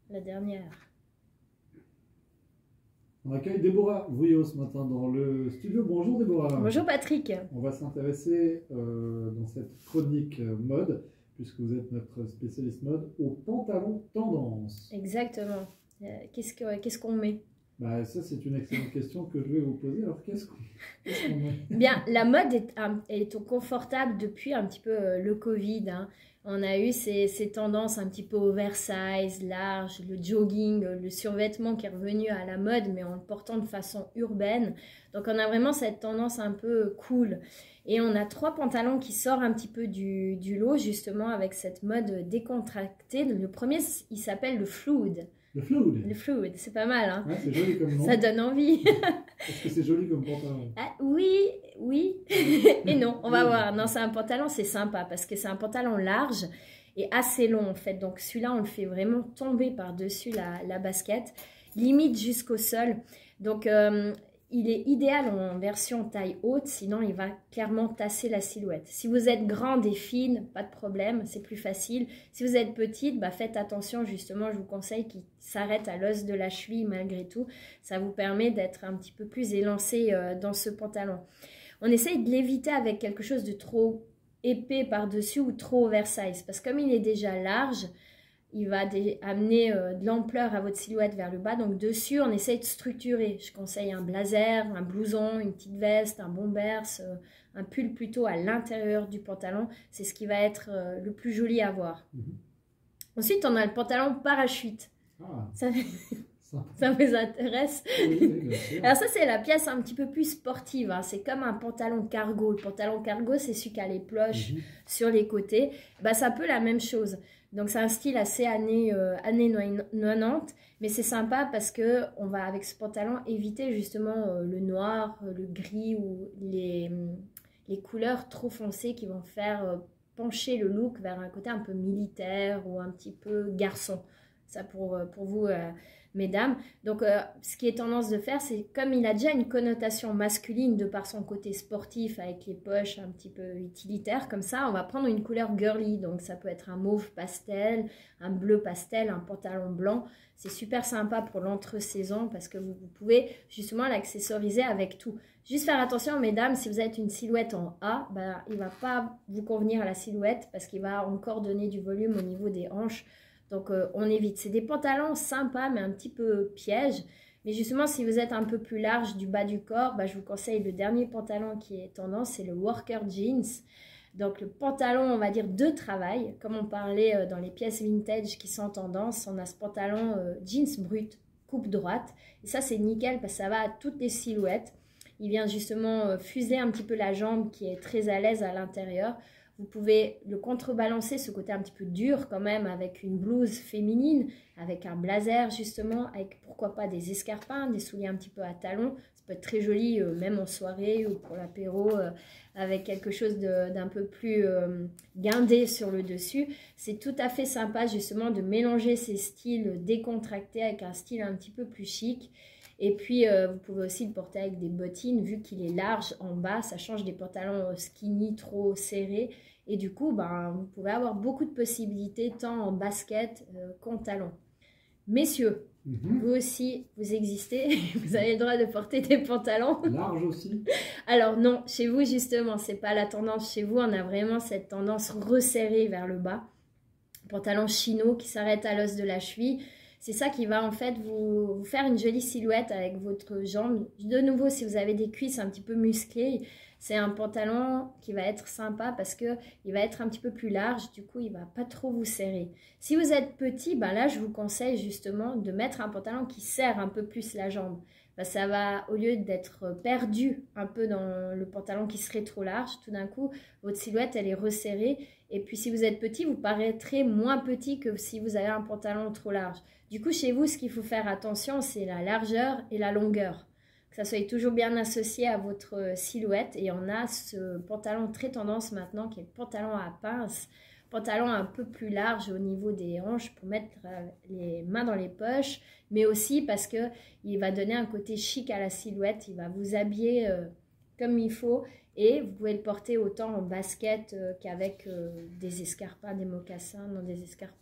la dernière. On accueille Déborah Vouillot ce matin dans le studio. Bonjour Déborah. Bonjour Patrick. On va s'intéresser dans cette chronique mode, puisque vous êtes notre spécialiste mode, aux pantalons tendance. Exactement. Qu'est-ce qu'on met? Bah, ça, c'est une excellente question que je vais vous poser. Alors, qu'est-ce qu'on met? Bien, la mode est confortable depuis un petit peu le Covid, hein. On a eu ces tendances un petit peu oversize, large, le jogging, le survêtement qui est revenu à la mode, mais en le portant de façon urbaine. Donc, on a vraiment cette tendance un peu cool. Et on a 3 pantalons qui sortent un petit peu du lot, justement, avec cette mode décontractée. Le premier, il s'appelle le fluid. Le fluid. Le fluid, c'est pas mal, hein? Ouais, c'est joli comme nom. Ça donne envie. Est-ce que c'est joli comme pantalon? Ah, oui, et non, on va voir. Non, c'est un pantalon, c'est sympa parce que c'est un pantalon large et assez long en fait. Donc celui-là, on le fait vraiment tomber par-dessus la basket, limite jusqu'au sol. Donc il est idéal en version taille haute, sinon il va clairement tasser la silhouette. Si vous êtes grande et fine, pas de problème, c'est plus facile. Si vous êtes petite, bah faites attention justement, je vous conseille qu'il s'arrête à l'os de la cheville malgré tout. Ça vous permet d'être un petit peu plus élancé dans ce pantalon. On essaye de l'éviter avec quelque chose de trop épais par-dessus ou trop oversize, parce que comme il est déjà large, il va amener de l'ampleur à votre silhouette vers le bas. Donc dessus, on essaye de structurer. Je conseille un blazer, un blouson, une petite veste, un bombers, un pull plutôt à l'intérieur du pantalon. C'est ce qui va être le plus joli à voir. Ensuite, on a le pantalon parachute. Ça vous intéresse? Oui, alors ça, c'est la pièce un petit peu plus sportive, hein. C'est comme un pantalon cargo. Le pantalon cargo, c'est celui qui a les cloches sur les côtés. Bah, c'est un peu la même chose. Donc c'est un style assez années 90, mais c'est sympa parce que on va avec ce pantalon éviter justement le noir, le gris ou les couleurs trop foncées qui vont faire pencher le look vers un côté un peu militaire ou un petit peu garçon. Ça pour vous, mesdames. Donc ce qui est tendance de faire, c'est comme il a déjà une connotation masculine de par son côté sportif avec les poches un petit peu utilitaires comme ça, on va prendre une couleur girly. Donc ça peut être un mauve pastel, un bleu pastel, un pantalon blanc. C'est super sympa pour l'entre-saison parce que vous pouvez justement l'accessoriser avec tout. Juste faire attention, mesdames, si vous êtes une silhouette en A, bah, il ne va pas vous convenir à la silhouette parce qu'il va encore donner du volume au niveau des hanches. Donc, on évite. C'est des pantalons sympas, mais un petit peu pièges. Mais justement, si vous êtes un peu plus large du bas du corps, bah, je vous conseille le dernier pantalon qui est tendance, c'est le worker jeans. Donc, le pantalon, on va dire, de travail. Comme on parlait dans les pièces vintage qui sont tendance, on a ce pantalon jeans brut, coupe droite. Et ça, c'est nickel parce que ça va à toutes les silhouettes. Il vient justement fuser un petit peu la jambe qui est très à l'aise à l'intérieur. Vous pouvez le contrebalancer, ce côté un petit peu dur quand même, avec une blouse féminine, avec un blazer justement, avec pourquoi pas des escarpins, des souliers un petit peu à talons. Ça peut être très joli, même en soirée ou pour l'apéro, avec quelque chose d'un peu plus guindé sur le dessus. C'est tout à fait sympa justement de mélanger ces styles décontractés avec un style un petit peu plus chic. Et puis, vous pouvez aussi le porter avec des bottines, vu qu'il est large en bas, ça change des pantalons skinny trop serrés. Et du coup, ben, vous pouvez avoir beaucoup de possibilités, tant en basket qu'en talons. Messieurs, vous aussi, vous existez, vous avez le droit de porter des pantalons. Large aussi? Alors non, chez vous justement, c'est pas la tendance. Chez vous, on a vraiment cette tendance resserrée vers le bas. Pantalon chino qui s'arrête à l'os de la cheville. C'est ça qui va en fait vous faire une jolie silhouette avec votre jambe. De nouveau, si vous avez des cuisses un petit peu musclées, c'est un pantalon qui va être sympa parce qu'il va être un petit peu plus large. Du coup, il ne va pas trop vous serrer. Si vous êtes petit, ben là, je vous conseille justement de mettre un pantalon qui serre un peu plus la jambe. Ben, ça va, au lieu d'être perdu un peu dans le pantalon qui serait trop large, tout d'un coup, votre silhouette, elle est resserrée. Et puis, si vous êtes petit, vous paraîtrez moins petit que si vous avez un pantalon trop large. Du coup, chez vous, ce qu'il faut faire attention, c'est la largeur et la longueur. Que ça soit toujours bien associé à votre silhouette. Et on a ce pantalon très tendance maintenant, qui est le pantalon à pince. Pantalon un peu plus large au niveau des hanches pour mettre les mains dans les poches. Mais aussi parce qu'il va donner un côté chic à la silhouette. Il va vous habiller comme il faut. Et vous pouvez le porter autant en basket qu'avec des escarpins, des mocassins, non des escarpins.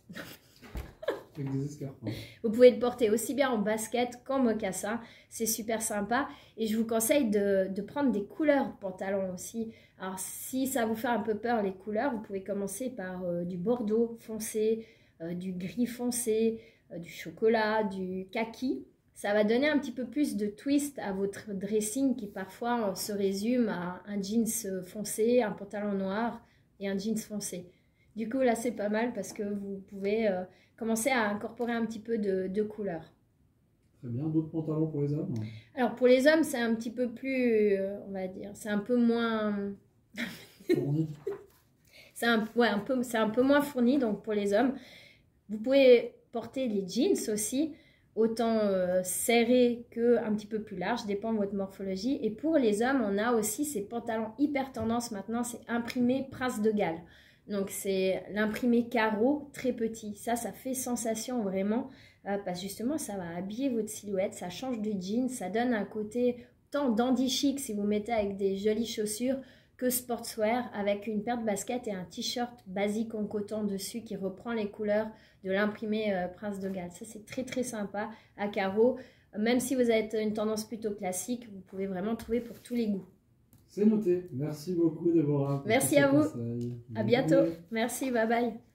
Avec des escarpins. Vous pouvez le porter aussi bien en basket qu'en mocassin. C'est super sympa. Et je vous conseille de prendre des couleurs de pantalon aussi. Alors, si ça vous fait un peu peur, les couleurs, vous pouvez commencer par du bordeaux foncé, du gris foncé, du chocolat, du kaki. Ça va donner un petit peu plus de twist à votre dressing qui parfois se résume à un jeans foncé, un pantalon noir et un jeans foncé. Du coup, là, c'est pas mal parce que vous pouvez commencer à incorporer un petit peu de couleur. Très bien. D'autres pantalons pour les hommes? Alors, pour les hommes, c'est un petit peu plus, on va dire, c'est un peu moins... Fourni. C'est un peu moins fourni, donc pour les hommes. Vous pouvez porter les jeans aussi, autant serrés qu'un petit peu plus larges, dépend de votre morphologie. Et pour les hommes, on a aussi ces pantalons hyper tendance maintenant, c'est imprimé Prince de Galles. Donc c'est l'imprimé carreau très petit. Ça fait sensation vraiment parce que justement ça va habiller votre silhouette, ça change du jean, ça donne un côté tant dandy chic si vous mettez avec des jolies chaussures que sportswear avec une paire de baskets et un t-shirt basique en coton dessus qui reprend les couleurs de l'imprimé Prince de Galles. Ça c'est très très sympa à carreaux. Même si vous êtes une tendance plutôt classique, vous pouvez vraiment trouver pour tous les goûts. C'est noté. Merci beaucoup, Déborah. Merci à vous. Conseils. À bientôt. Merci, bye bye.